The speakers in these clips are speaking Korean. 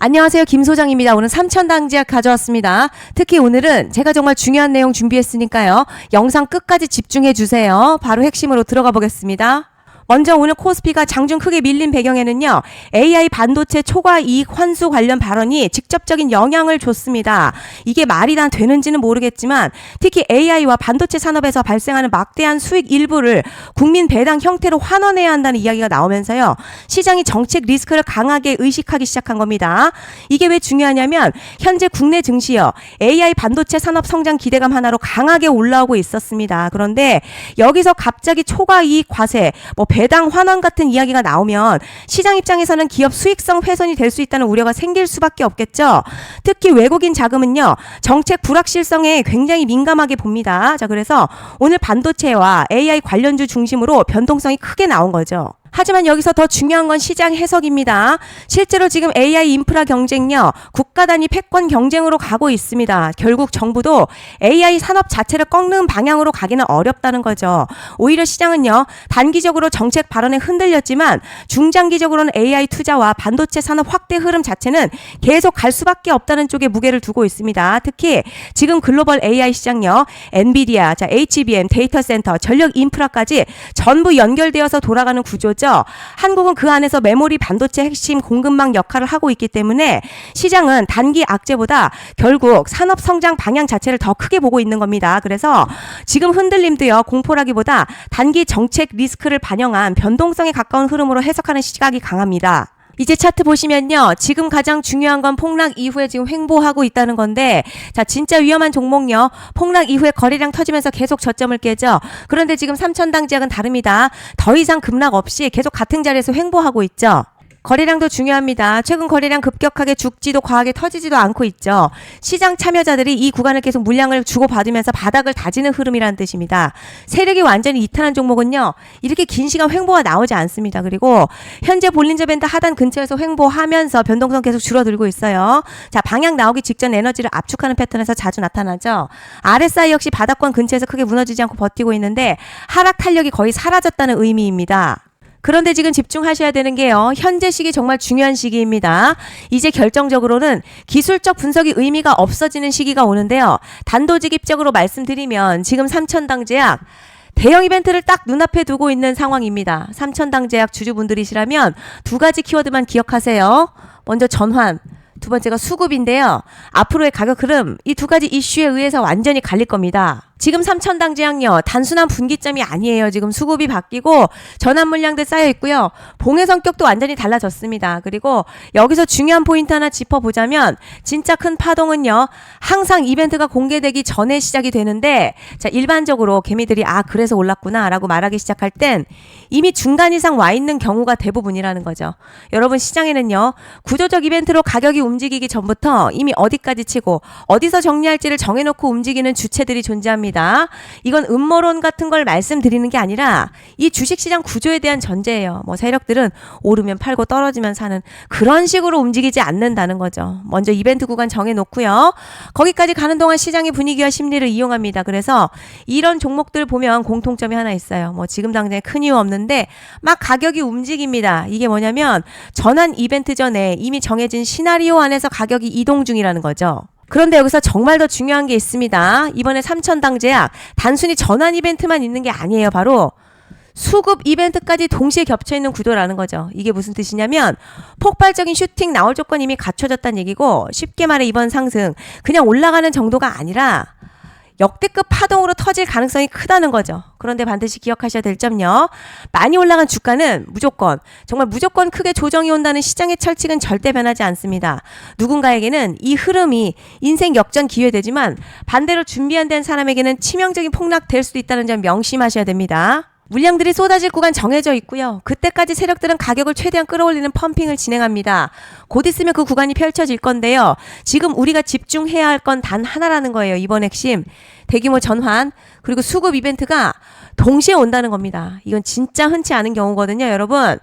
안녕하세요. 김 소장입니다. 오늘 삼천당제약 가져왔습니다. 특히 오늘은 제가 정말 중요한 내용 준비했으니까요. 영상 끝까지 집중해 주세요. 바로 핵심으로 들어가 보겠습니다. 먼저 오늘 코스피가 장중 크게 밀린 배경에는요. AI 반도체 초과 이익 환수 관련 발언이 직접적인 영향을 줬습니다. 이게 말이 다 되는지는 모르겠지만 특히 AI와 반도체 산업에서 발생하는 막대한 수익 일부를 국민 배당 형태로 환원해야 한다는 이야기가 나오면서요. 시장이 정책 리스크를 강하게 의식하기 시작한 겁니다. 이게 왜 중요하냐면 현재 국내 증시요. AI 반도체 산업 성장 기대감 하나로 강하게 올라오고 있었습니다. 그런데 여기서 갑자기 초과 이익 과세, 배당 환원 같은 이야기가 나오면 시장 입장에서는 기업 수익성 훼손이 될 수 있다는 우려가 생길 수밖에 없겠죠. 특히 외국인 자금은요. 정책 불확실성에 굉장히 민감하게 봅니다. 자, 그래서 오늘 반도체와 AI 관련주 중심으로 변동성이 크게 나온 거죠. 하지만 여기서 더 중요한 건 시장 해석입니다. 실제로 지금 AI 인프라 경쟁요. 국가 단위 패권 경쟁으로 가고 있습니다. 결국 정부도 AI 산업 자체를 꺾는 방향으로 가기는 어렵다는 거죠. 오히려 시장은요. 단기적으로 정책 발언에 흔들렸지만 중장기적으로는 AI 투자와 반도체 산업 확대 흐름 자체는 계속 갈 수밖에 없다는 쪽에 무게를 두고 있습니다. 특히 지금 글로벌 AI 시장요. 엔비디아, HBM, 데이터 센터, 전력 인프라까지 전부 연결되어서 돌아가는 구조죠. 한국은 그 안에서 메모리 반도체 핵심 공급망 역할을 하고 있기 때문에 시장은 단기 악재보다 결국 산업 성장 방향 자체를 더 크게 보고 있는 겁니다. 그래서 지금 흔들림도요. 공포라기보다 단기 정책 리스크를 반영한 변동성에 가까운 흐름으로 해석하는 시각이 강합니다. 이제 차트 보시면요. 지금 가장 중요한 건 폭락 이후에 지금 횡보하고 있다는 건데 자 진짜 위험한 종목요. 폭락 이후에 거래량 터지면서 계속 저점을 깨죠. 그런데 지금 삼천당제약은 다릅니다. 더 이상 급락 없이 계속 같은 자리에서 횡보하고 있죠. 거래량도 중요합니다. 최근 거래량 급격하게 죽지도 과하게 터지지도 않고 있죠. 시장 참여자들이 이 구간을 계속 물량을 주고받으면서 바닥을 다지는 흐름이라는 뜻입니다. 세력이 완전히 이탈한 종목은요. 이렇게 긴 시간 횡보가 나오지 않습니다. 그리고 현재 볼린저 밴드 하단 근처에서 횡보하면서 변동성 계속 줄어들고 있어요. 자, 방향 나오기 직전 에너지를 압축하는 패턴에서 자주 나타나죠. RSI 역시 바닥권 근처에서 크게 무너지지 않고 버티고 있는데 하락 탄력이 거의 사라졌다는 의미입니다. 그런데 지금 집중하셔야 되는 게요. 현재 시기 정말 중요한 시기입니다. 이제 결정적으로는 기술적 분석이 의미가 없어지는 시기가 오는데요. 단도직입적으로 말씀드리면 지금 삼천당제약 대형 이벤트를 딱 눈앞에 두고 있는 상황입니다. 삼천당제약 주주분들이시라면 두 가지 키워드만 기억하세요. 먼저 전환. 두 번째가 수급인데요. 앞으로의 가격 흐름 이 두 가지 이슈에 의해서 완전히 갈릴 겁니다. 지금 삼천당제약요. 단순한 분기점이 아니에요. 지금 수급이 바뀌고 전환 물량들 쌓여 있고요. 봉의 성격도 완전히 달라졌습니다. 그리고 여기서 중요한 포인트 하나 짚어보자면 진짜 큰 파동은요. 항상 이벤트가 공개되기 전에 시작이 되는데 자 일반적으로 개미들이 그래서 올랐구나 라고 말하기 시작할 땐 이미 중간 이상 와 있는 경우가 대부분이라는 거죠. 여러분 시장에는요. 구조적 이벤트로 가격이 움직이기 전부터 이미 어디까지 치고 어디서 정리할지를 정해놓고 움직이는 주체들이 존재합니다. 이건 음모론 같은 걸 말씀드리는 게 아니라 이 주식시장 구조에 대한 전제예요. 세력들은 오르면 팔고 떨어지면 사는 그런 식으로 움직이지 않는다는 거죠. 먼저 이벤트 구간 정해놓고요. 거기까지 가는 동안 시장의 분위기와 심리를 이용합니다. 그래서 이런 종목들 보면 공통점이 하나 있어요. 지금 당장에 큰 이유 없는데 막 가격이 움직입니다. 이게 뭐냐면 전환 이벤트 전에 이미 정해진 시나리오 안에서 가격이 이동 중이라는 거죠. 그런데 여기서 정말 더 중요한 게 있습니다. 이번에 삼천당제약 단순히 전환 이벤트만 있는 게 아니에요. 바로 수급 이벤트까지 동시에 겹쳐있는 구도라는 거죠. 이게 무슨 뜻이냐면 폭발적인 슈팅 나올 조건 이미 갖춰졌다는 얘기고 쉽게 말해 이번 상승 그냥 올라가는 정도가 아니라 역대급 파동으로 터질 가능성이 크다는 거죠. 그런데 반드시 기억하셔야 될 점요. 많이 올라간 주가는 정말 무조건 크게 조정이 온다는 시장의 철칙은 절대 변하지 않습니다. 누군가에게는 이 흐름이 인생 역전 기회되지만 반대로 준비 안 된 사람에게는 치명적인 폭락 될 수도 있다는 점 명심하셔야 됩니다. 물량들이 쏟아질 구간 정해져 있고요. 그때까지 세력들은 가격을 최대한 끌어올리는 펌핑을 진행합니다. 곧 있으면 그 구간이 펼쳐질 건데요. 지금 우리가 집중해야 할 건 단 하나라는 거예요. 이번 핵심 대규모 전환 그리고 수급 이벤트가 동시에 온다는 겁니다. 이건 진짜 흔치 않은 경우거든요. 여러분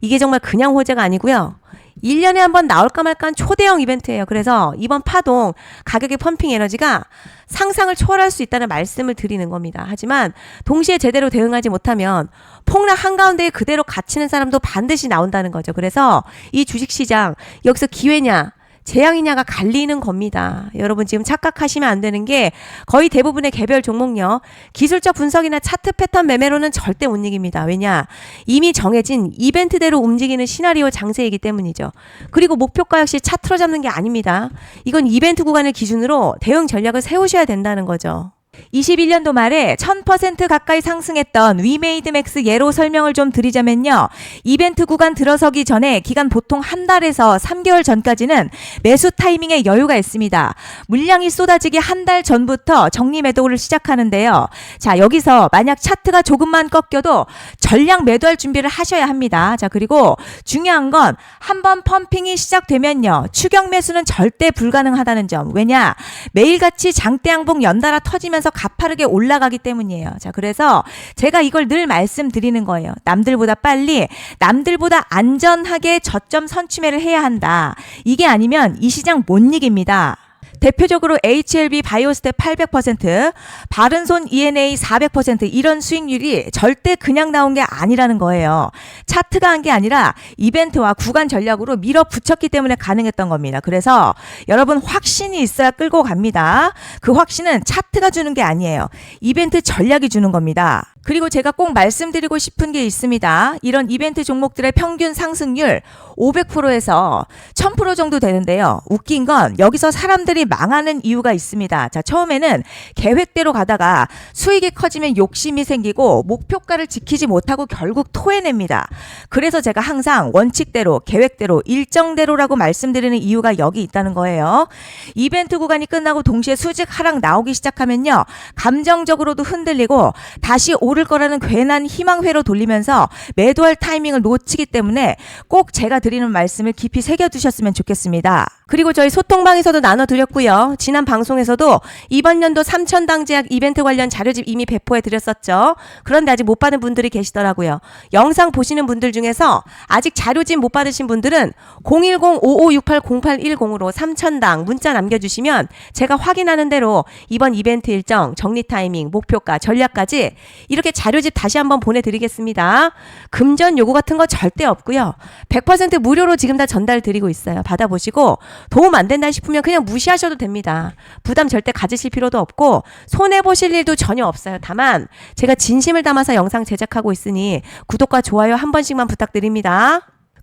이게 정말 그냥 호재가 아니고요. 1년에 한 번 나올까 말까 한 초대형 이벤트예요. 그래서 이번 파동 가격의 펌핑 에너지가 상상을 초월할 수 있다는 말씀을 드리는 겁니다. 하지만 동시에 제대로 대응하지 못하면 폭락 한가운데에 그대로 갇히는 사람도 반드시 나온다는 거죠. 그래서 이 주식시장 여기서 기회냐 재앙이냐가 갈리는 겁니다. 여러분 지금 착각하시면 안 되는 게 거의 대부분의 개별 종목요. 기술적 분석이나 차트 패턴 매매로는 절대 못 이깁니다. 왜냐? 이미 정해진 이벤트대로 움직이는 시나리오 장세이기 때문이죠. 그리고 목표가 역시 차트로 잡는 게 아닙니다. 이건 이벤트 구간을 기준으로 대응 전략을 세우셔야 된다는 거죠. 21년도 말에 1000% 가까이 상승했던 위메이드맥스 예로 설명을 좀 드리자면요. 이벤트 구간 들어서기 전에 기간 보통 한 달에서 3개월 전까지는 매수 타이밍에 여유가 있습니다. 물량이 쏟아지기 한 달 전부터 정리 매도를 시작하는데요. 자, 여기서 만약 차트가 조금만 꺾여도 전량 매도할 준비를 하셔야 합니다. 자, 그리고 중요한 건 한번 펌핑이 시작되면요. 추격 매수는 절대 불가능하다는 점. 왜냐? 매일같이 장대 양봉 연달아 터지면서 가파르게 올라가기 때문이에요. 자, 그래서 제가 이걸 늘 말씀드리는 거예요. 남들보다 빨리, 남들보다 안전하게 저점 선취매를 해야 한다. 이게 아니면 이 시장 못 이깁니다. 대표적으로 HLB 바이오스텝 800%, 바른손 ENA 400% 이런 수익률이 절대 그냥 나온 게 아니라는 거예요. 차트가 한 게 아니라 이벤트와 구간 전략으로 밀어붙였기 때문에 가능했던 겁니다. 그래서 여러분 확신이 있어야 끌고 갑니다. 그 확신은 차트가 주는 게 아니에요. 이벤트 전략이 주는 겁니다. 그리고 제가 꼭 말씀드리고 싶은 게 있습니다. 이런 이벤트 종목들의 평균 상승률 500%에서 1000% 정도 되는데요. 웃긴 건 여기서 사람들이 망하는 이유가 있습니다. 자, 처음에는 계획대로 가다가 수익이 커지면 욕심이 생기고 목표가를 지키지 못하고 결국 토해냅니다. 그래서 제가 항상 원칙대로, 계획대로, 일정대로라고 말씀드리는 이유가 여기 있다는 거예요. 이벤트 구간이 끝나고 동시에 수직 하락 나오기 시작하면요. 감정적으로도 흔들리고 다시 오를 거라는 괜한 희망회로 돌리면서 매도할 타이밍을 놓치기 때문에 꼭 제가 드리는 말씀을 깊이 새겨두셨으면 좋겠습니다. 그리고 저희 소통방에서도 나눠드렸고요. 지난 방송에서도 이번 연도 3000당 제약 이벤트 관련 자료집 이미 배포해드렸었죠. 그런데 아직 못 받은 분들이 계시더라고요. 영상 보시는 분들 중에서 아직 자료집 못 받으신 분들은 010-5568-0810으로 3000당 문자 남겨주시면 제가 확인하는 대로 이번 이벤트 일정, 정리 타이밍, 목표가, 전략까지 이렇게 자료집 다시 한번 보내드리겠습니다. 금전 요구 같은 거 절대 없고요. 100% 무료로 지금 다 전달 드리고 있어요. 받아보시고 도움 안 된다 싶으면 그냥 무시하셔도 됩니다. 부담 절대 가지실 필요도 없고 손해보실 일도 전혀 없어요. 다만 제가 진심을 담아서 영상 제작하고 있으니 구독과 좋아요 한 번씩만 부탁드립니다.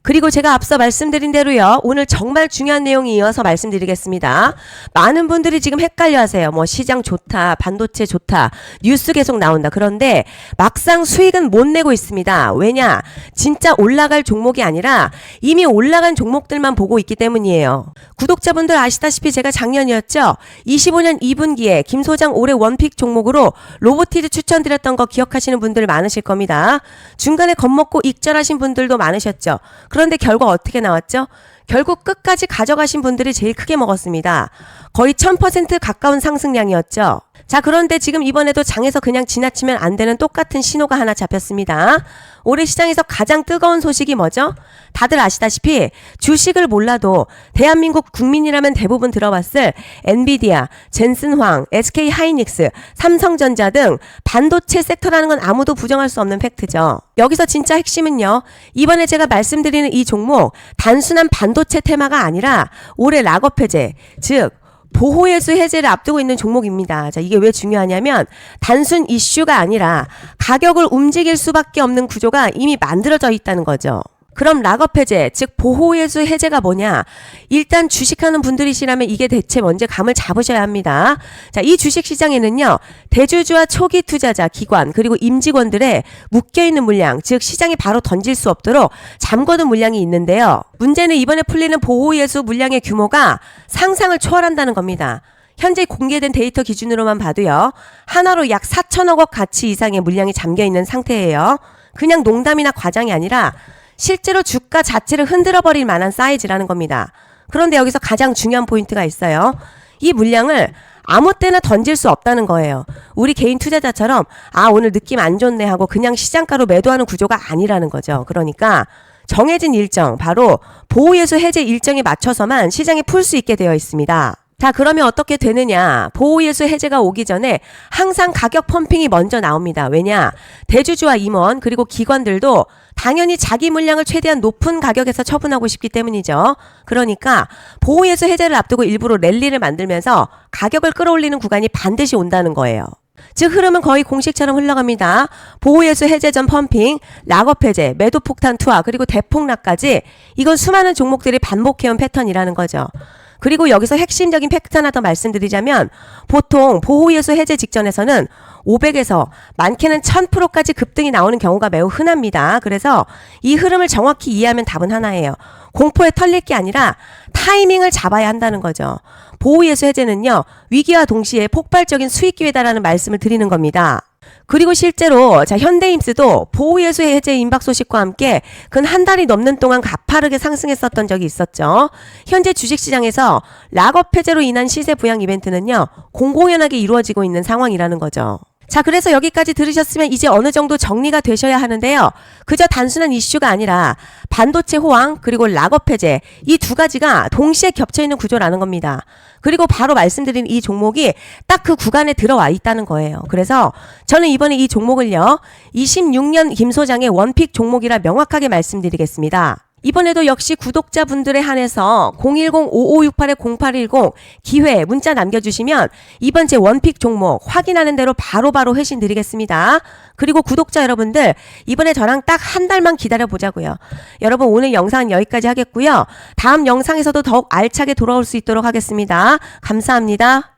그리고 제가 앞서 말씀드린 대로요. 오늘 정말 중요한 내용이 이어서 말씀드리겠습니다. 많은 분들이 지금 헷갈려 하세요. 뭐 시장 좋다, 반도체 좋다, 뉴스 계속 나온다. 그런데 막상 수익은 못 내고 있습니다. 왜냐? 진짜 올라갈 종목이 아니라 이미 올라간 종목들만 보고 있기 때문이에요. 구독자분들 아시다시피 제가 작년이었죠. 25년 2분기에 김 소장 올해 원픽 종목으로 로보티드 추천드렸던 거 기억하시는 분들 많으실 겁니다. 중간에 겁먹고 익절하신 분들도 많으셨죠. 그런데 결과 어떻게 나왔죠? 결국 끝까지 가져가신 분들이 제일 크게 먹었습니다. 거의 1000% 가까운 상승량이었죠. 자, 그런데 지금 이번에도 장에서 그냥 지나치면 안 되는 똑같은 신호가 하나 잡혔습니다. 올해 시장에서 가장 뜨거운 소식이 뭐죠? 다들 아시다시피 주식을 몰라도 대한민국 국민이라면 대부분 들어봤을 엔비디아, 젠슨황, SK 하이닉스, 삼성전자 등 반도체 섹터라는 건 아무도 부정할 수 없는 팩트죠. 여기서 진짜 핵심은요. 이번에 제가 말씀드리는 이 종목 단순한 반도체 테마가 아니라 올해 락업 해제, 즉 보호예수 해제를 앞두고 있는 종목입니다. 자, 이게 왜 중요하냐면 단순 이슈가 아니라 가격을 움직일 수밖에 없는 구조가 이미 만들어져 있다는 거죠. 그럼 락업 해제, 즉 보호예수 해제가 뭐냐? 일단 주식하는 분들이시라면 이게 대체 뭔지 감을 잡으셔야 합니다. 자, 이 주식시장에는요. 대주주와 초기 투자자, 기관, 그리고 임직원들의 묶여있는 물량, 즉 시장에 바로 던질 수 없도록 잠궈둔 물량이 있는데요. 문제는 이번에 풀리는 보호예수 물량의 규모가 상상을 초월한다는 겁니다. 현재 공개된 데이터 기준으로만 봐도요. 하나로 약 4천억 원 가치 이상의 물량이 잠겨있는 상태예요. 그냥 농담이나 과장이 아니라 실제로 주가 자체를 흔들어버릴 만한 사이즈라는 겁니다. 그런데 여기서 가장 중요한 포인트가 있어요. 이 물량을 아무 때나 던질 수 없다는 거예요. 우리 개인 투자자처럼 오늘 느낌 안 좋네 하고 그냥 시장가로 매도하는 구조가 아니라는 거죠. 그러니까 정해진 일정, 바로 보호예수 해제 일정에 맞춰서만 시장에 풀 수 있게 되어 있습니다. 자, 그러면 어떻게 되느냐? 보호예수 해제가 오기 전에 항상 가격 펌핑이 먼저 나옵니다. 왜냐? 대주주와 임원 그리고 기관들도 당연히 자기 물량을 최대한 높은 가격에서 처분하고 싶기 때문이죠. 그러니까 보호예수 해제를 앞두고 일부러 랠리를 만들면서 가격을 끌어올리는 구간이 반드시 온다는 거예요. 즉 흐름은 거의 공식처럼 흘러갑니다. 보호예수 해제 전 펌핑, 락업 해제, 매도 폭탄 투하, 그리고 대폭락까지 이건 수많은 종목들이 반복해온 패턴이라는 거죠. 그리고 여기서 핵심적인 팩트 하나 더 말씀드리자면 보통 보호예수 해제 직전에서는 500에서 많게는 1000%까지 급등이 나오는 경우가 매우 흔합니다. 그래서 이 흐름을 정확히 이해하면 답은 하나예요. 공포에 털릴 게 아니라 타이밍을 잡아야 한다는 거죠. 보호예수 해제는요, 위기와 동시에 폭발적인 수익 기회다라는 말씀을 드리는 겁니다. 그리고 실제로 현대임스도 보호예수 해제 임박 소식과 함께 근 한 달이 넘는 동안 가파르게 상승했었던 적이 있었죠. 현재 주식시장에서 락업 해제로 인한 시세 부양 이벤트는요, 공공연하게 이루어지고 있는 상황이라는 거죠. 자, 그래서 여기까지 들으셨으면 이제 어느 정도 정리가 되셔야 하는데요. 그저 단순한 이슈가 아니라 반도체 호황 그리고 락업 해제 이 두 가지가 동시에 겹쳐있는 구조라는 겁니다. 그리고 바로 말씀드린 이 종목이 딱 그 구간에 들어와 있다는 거예요. 그래서 저는 이번에 이 종목을요, 26년 김 소장의 원픽 종목이라 명확하게 말씀드리겠습니다. 이번에도 역시 구독자분들에 한해서 010-5568-0810 기회 문자 남겨주시면 이번 제 원픽 종목 확인하는 대로 바로바로 회신 드리겠습니다. 그리고 구독자 여러분들 이번에 저랑 딱 한 달만 기다려 보자고요. 여러분 오늘 영상은 여기까지 하겠고요. 다음 영상에서도 더욱 알차게 돌아올 수 있도록 하겠습니다. 감사합니다.